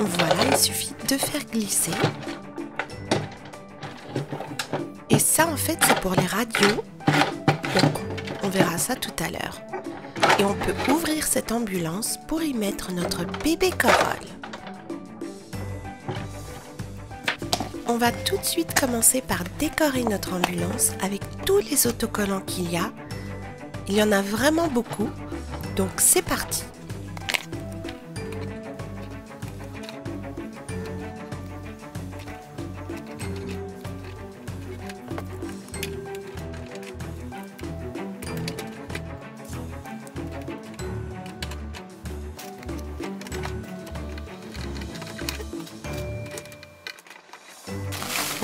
Voilà, il suffit de faire glisser. Et ça, en fait, c'est pour les radios. Donc, on verra ça tout à l'heure. Et on peut ouvrir cette ambulance pour y mettre notre bébé Coral. On va tout de suite commencer par décorer notre ambulance avec tous les autocollants qu'il y a. Il y en a vraiment beaucoup, donc c'est parti.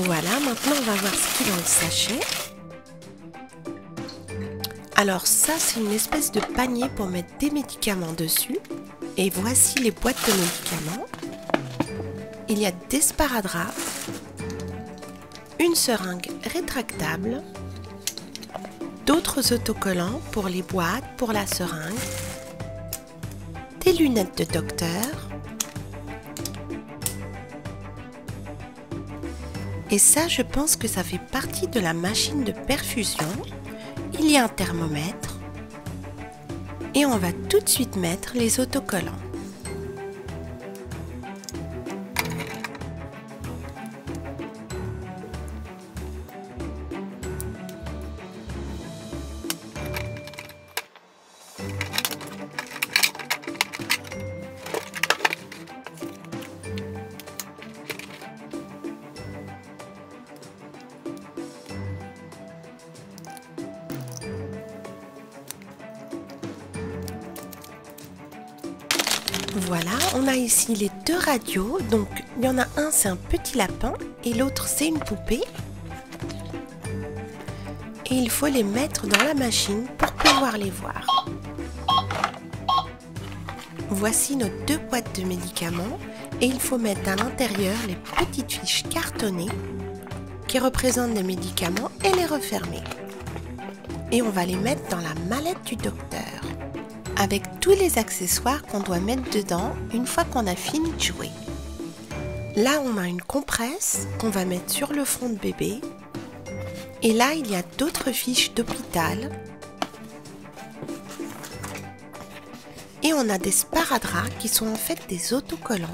Voilà, maintenant on va voir ce qu'il y a dans le sachet. Alors ça, c'est une espèce de panier pour mettre des médicaments dessus. Et voici les boîtes de médicaments. Il y a des sparadraps, une seringue rétractable, d'autres autocollants pour les boîtes, pour la seringue, des lunettes de docteur, et ça, je pense que ça fait partie de la machine de perfusion. Il y a un thermomètre et on va tout de suite mettre les autocollants. Voilà, on a ici les deux radios. Donc, il y en a un, c'est un petit lapin et l'autre, c'est une poupée. Et il faut les mettre dans la machine pour pouvoir les voir. Voici nos deux boîtes de médicaments et il faut mettre à l'intérieur les petites fiches cartonnées qui représentent des médicaments et les refermer. Et on va les mettre dans la mallette du docteur, avec tous les accessoires qu'on doit mettre dedans une fois qu'on a fini de jouer. Là, on a une compresse qu'on va mettre sur le front de bébé. Et là, il y a d'autres fiches d'hôpital. Et on a des sparadraps qui sont en fait des autocollants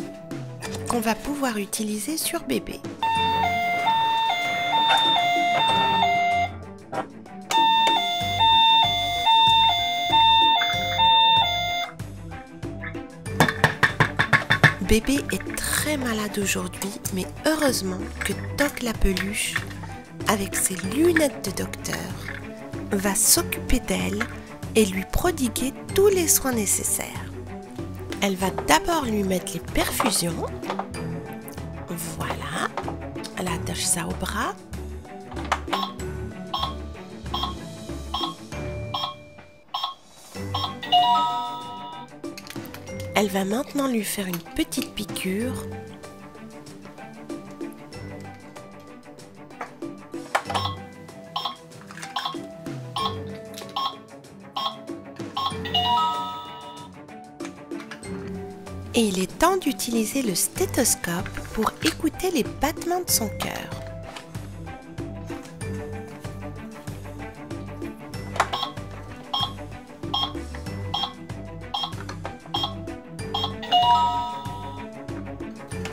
qu'on va pouvoir utiliser sur bébé. Bébé est très malade aujourd'hui, mais heureusement que Toc la peluche, avec ses lunettes de docteur, va s'occuper d'elle et lui prodiguer tous les soins nécessaires. Elle va d'abord lui mettre les perfusions. Voilà, elle attache ça au bras. Elle va maintenant lui faire une petite piqûre. Et il est temps d'utiliser le stéthoscope pour écouter les battements de son cœur.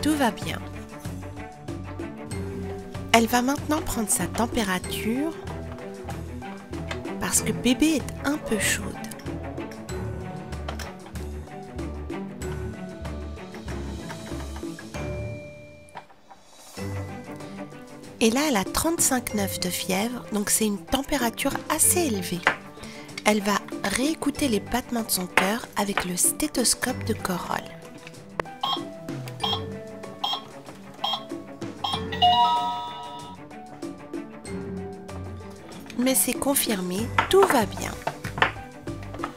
Tout va bien. Elle va maintenant prendre sa température parce que bébé est un peu chaude. Et là, elle a 35,9 de fièvre, donc c'est une température assez élevée. Elle va réécouter les battements de son cœur avec le stéthoscope de Coral. Mais c'est confirmé, tout va bien.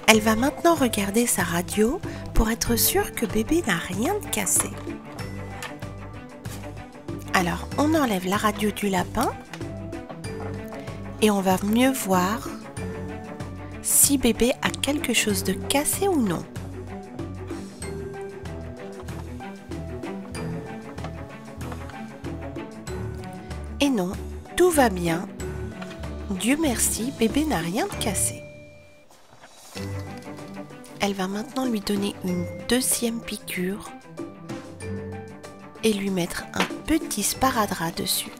Elle va maintenant regarder sa radio pour être sûre que bébé n'a rien de cassé. Alors, on enlève la radio du lapin et on va mieux voir si bébé a quelque chose de cassé ou non. tout va bien. Dieu merci, bébé n'a rien de cassé. Elle va maintenant lui donner une deuxième piqûre et lui mettre un petit sparadrap dessus.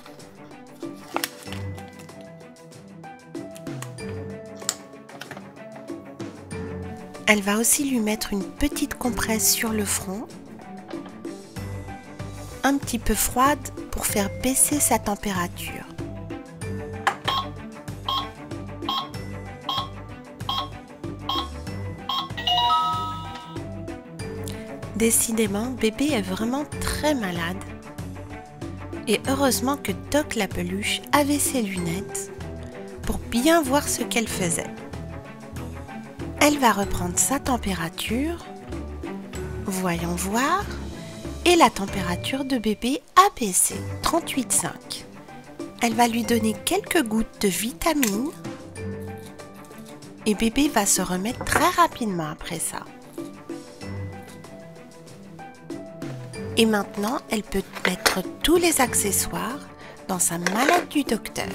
Elle va aussi lui mettre une petite compresse sur le front, un petit peu froide pour faire baisser sa température. Décidément, bébé est vraiment très malade. Et heureusement que Toc la peluche avait ses lunettes pour bien voir ce qu'elle faisait. Elle va reprendre sa température. Voyons voir. Et la température de bébé a baissé, 38,5. Elle va lui donner quelques gouttes de vitamines. Et bébé va se remettre très rapidement après ça. Et maintenant, elle peut mettre tous les accessoires dans sa mallette du docteur.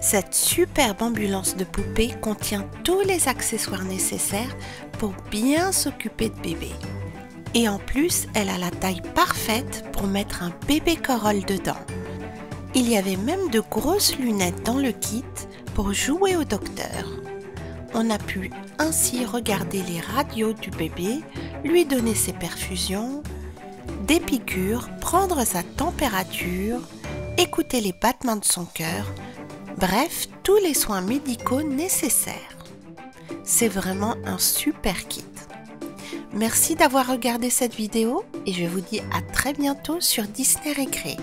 Cette superbe ambulance de poupée contient tous les accessoires nécessaires pour bien s'occuper de bébé. Et en plus, elle a la taille parfaite pour mettre un bébé Corolle dedans. Il y avait même de grosses lunettes dans le kit pour jouer au docteur. On a pu ainsi regarder les radios du bébé, lui donner ses perfusions, des piqûres, prendre sa température, écouter les battements de son cœur, bref, tous les soins médicaux nécessaires. C'est vraiment un super kit. Merci d'avoir regardé cette vidéo et je vous dis à très bientôt sur Disney Récré.